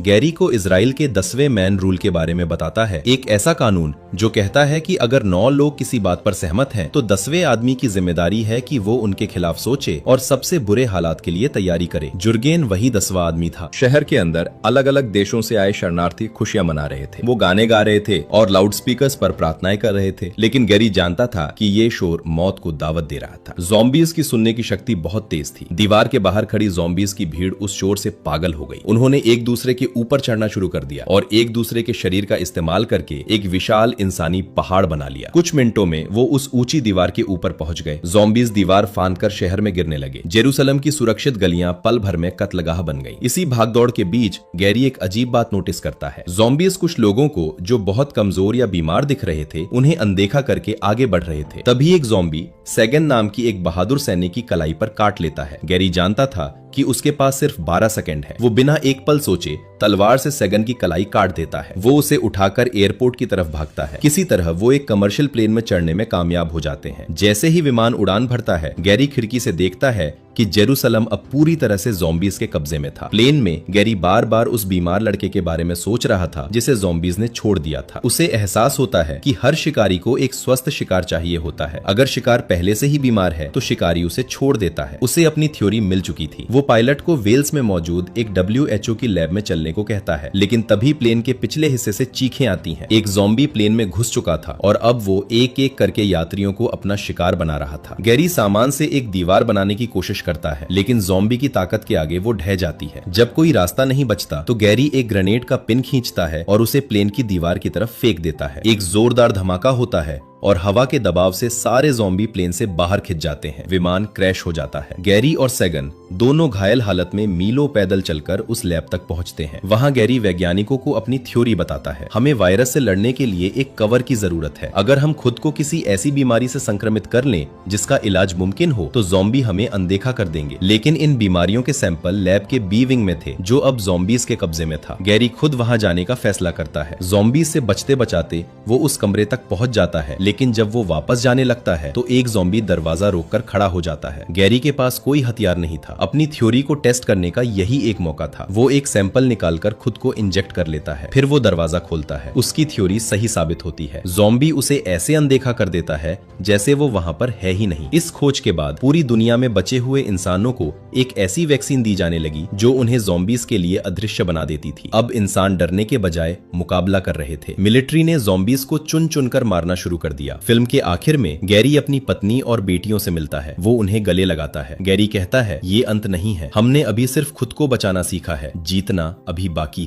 Gary को Israel के 10वें मैन रूल के बारे में बताता है, एक ऐसा कानून जो कहता है कि अगर 9 लोग किसी बात पर सहमत हैं तो 10वें आदमी की जिम्मेदारी है कि वो उनके खिलाफ सोचे और सबसे बुरे हालात के लिए तैयारी करे। जुर्गेन वही 10वां आदमी था। शहर के अंदर अलग अलग देशों से आए शरणार्थी खुशियां मना रहे थे। वो गाने गा रहे थे और लाउड स्पीकर्स पर प्रार्थनाएं कर रहे थे, लेकिन गैरी जानता था कि ये शोर मौत को दावत दे रहा था। ज़ॉम्बीज़ की सुनने की शक्ति बहुत तेज थी। दीवार के बाहर खड़ी ज़ॉम्बीज़ की भीड़ उस शोर से पागल हो गई। उन्होंने एक दूसरे के ऊपर चढ़ना शुरू कर दिया और एक दूसरे के शरीर का इस्तेमाल करके एक विशाल इंसानी पहाड़ बना लिया। कुछ मिनटों में वो उस ऊंची दीवार के ऊपर पहुंच गए। ज़ॉम्बीज़ दीवार फांदकर शहर में गिरने लगे। जेरूसलम की सुरक्षित गलियां पल भर में कत्लगाह बन गई। इसी भागदौड़ के बीच गैरी एक अजीब बात नोटिस करता है। ज़ॉम्बीज़ कुछ लोगों को जो बहुत कमजोर या बीमार दिख रहे थे उन्हें अनदेखा करके आगे बढ़ रहे थे। तभी एक ज़ॉम्बी सेगन नाम की एक बहादुर सैनिक की कलाई पर काट लेता है। गैरी जानता था कि उसके पास सिर्फ 12 सेकंड है। वो बिना एक पल सोचे तलवार से सेगन की कलाई काट देता है। वो उसे उठाकर एयरपोर्ट की तरफ भागता है। किसी तरह वो एक कमर्शियल प्लेन में चढ़ने में कामयाब हो जाते हैं। जैसे ही विमान उड़ान भरता है, गैरी खिड़की से देखता है कि जेरूसलम अब पूरी तरह से ज़ॉम्बीज़ के कब्जे में था। प्लेन में गैरी बार बार उस बीमार लड़के के बारे में सोच रहा था जिसे ज़ॉम्बीज़ ने छोड़ दिया था। उसे एहसास होता है कि हर शिकारी को एक स्वस्थ शिकार चाहिए होता है। अगर शिकार पहले से ही बीमार है तो शिकारी उसे छोड़ देता है। उसे अपनी थ्योरी मिल चुकी थी। वो पायलट को वेल्स में मौजूद एक WHO की लैब में चलने को कहता है, लेकिन तभी प्लेन के पिछले हिस्से से चीखें आती हैं। एक ज़ॉम्बी प्लेन में घुस चुका था और अब वो एक एक करके यात्रियों को अपना शिकार बना रहा था। गैरी सामान से एक दीवार बनाने की कोशिश करता है, लेकिन ज़ॉम्बी की ताकत के आगे वो ढह जाती है। जब कोई रास्ता नहीं बचता तो गैरी एक ग्रेनेड का पिन खींचता है और उसे प्लेन की दीवार की तरफ फेंक देता है। एक जोरदार धमाका होता है और हवा के दबाव से सारे ज़ॉम्बी प्लेन से बाहर खिंच जाते हैं। विमान क्रैश हो जाता है। गैरी और सेगन दोनों घायल हालत में मीलों पैदल चलकर उस लैब तक पहुंचते हैं। वहां गैरी वैज्ञानिकों को अपनी थ्योरी बताता है। हमें वायरस से लड़ने के लिए एक कवर की जरूरत है। अगर हम खुद को किसी ऐसी बीमारी से संक्रमित कर लें जिसका इलाज मुमकिन हो तो ज़ॉम्बी हमें अनदेखा कर देंगे। लेकिन इन बीमारियों के सैंपल लैब के बी विंग में थे, जो अब ज़ॉम्बीज़ के कब्जे में था। गैरी खुद वहां जाने का फैसला करता है। ज़ॉम्बीज़ से बचते बचाते वो उस कमरे तक पहुंच जाता है, लेकिन जब वो वापस जाने लगता है तो एक ज़ॉम्बी दरवाजा रोककर खड़ा हो जाता है। गैरी के पास कोई हथियार नहीं था। अपनी थ्योरी को टेस्ट करने का यही एक मौका था। वो एक सैंपल निकालकर खुद को इंजेक्ट कर लेता है। फिर वो दरवाजा खोलता है। उसकी थ्योरी सही साबित होती है। ज़ॉम्बी उसे ऐसे अनदेखा कर देता है जैसे वो वहां पर है ही नहीं। इस खोज के बाद पूरी दुनिया में बचे हुए इंसानों को एक ऐसी वैक्सीन दी जाने लगी जो उन्हें ज़ॉम्बीज़ के लिए अदृश्य बना देती थी। अब इंसान डरने के बजाय मुकाबला कर रहे थे। मिलिट्री ने ज़ॉम्बीज़ को चुन चुनकर मारना शुरू कर दिया। फिल्म के आखिर में गैरी अपनी पत्नी और बेटियों से मिलता है। वो उन्हें गले लगाता है। गैरी कहता है, ये अंत नहीं है, हमने अभी सिर्फ खुद को बचाना सीखा है, जीतना अभी बाकी